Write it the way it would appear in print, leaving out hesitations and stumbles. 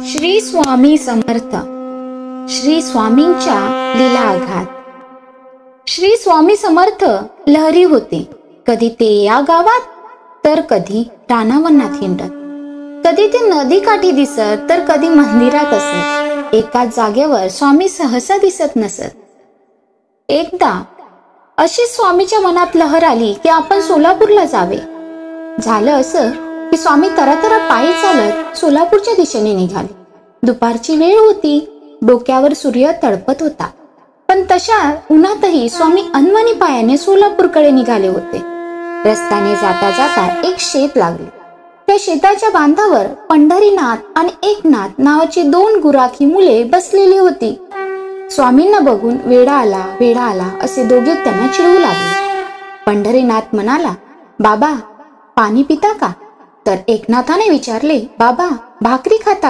श्री स्वामी समर्थ. श्री स्वामींच्या लीला आघात. श्री स्वामी समर्थ लहरी होते. कधी ते या गावात तर कधी रानावनात हिंडत. कधी ते नदी काठी दिसत तर कधी मंदिरात असत. एकाच जागेवर स्वामी सहसा दिसत नसत. एकदा अशी स्वामीच्या मनात लहर आली की आपण सोलापूरला जावे. झालं असं की स्वामी तरातरा पायी चालत सोलापूरच्या दिशेने निघाले. दुपारची वेळ होती. डोक्यावर सूर्य तळपत होता. पण तशा उन्हातही स्वामी अनमनी पायाने सोलापूरकडे निघाले होते. रस्त्याने जाता जाता एक शेत लागले. त्या शेताच्या बांधावर पंढरीनाथ आणि एकनाथ नावाची दोन गुराखी मुले बसलेली होती. स्वामींना बघून वेडा आला असे दोघे त्यांना चिडवू लागले. पंढरीनाथ म्हणाला, बाबा पाणी पिता का? तर एकनाथाने विचारले, बाबा भाकरी खाता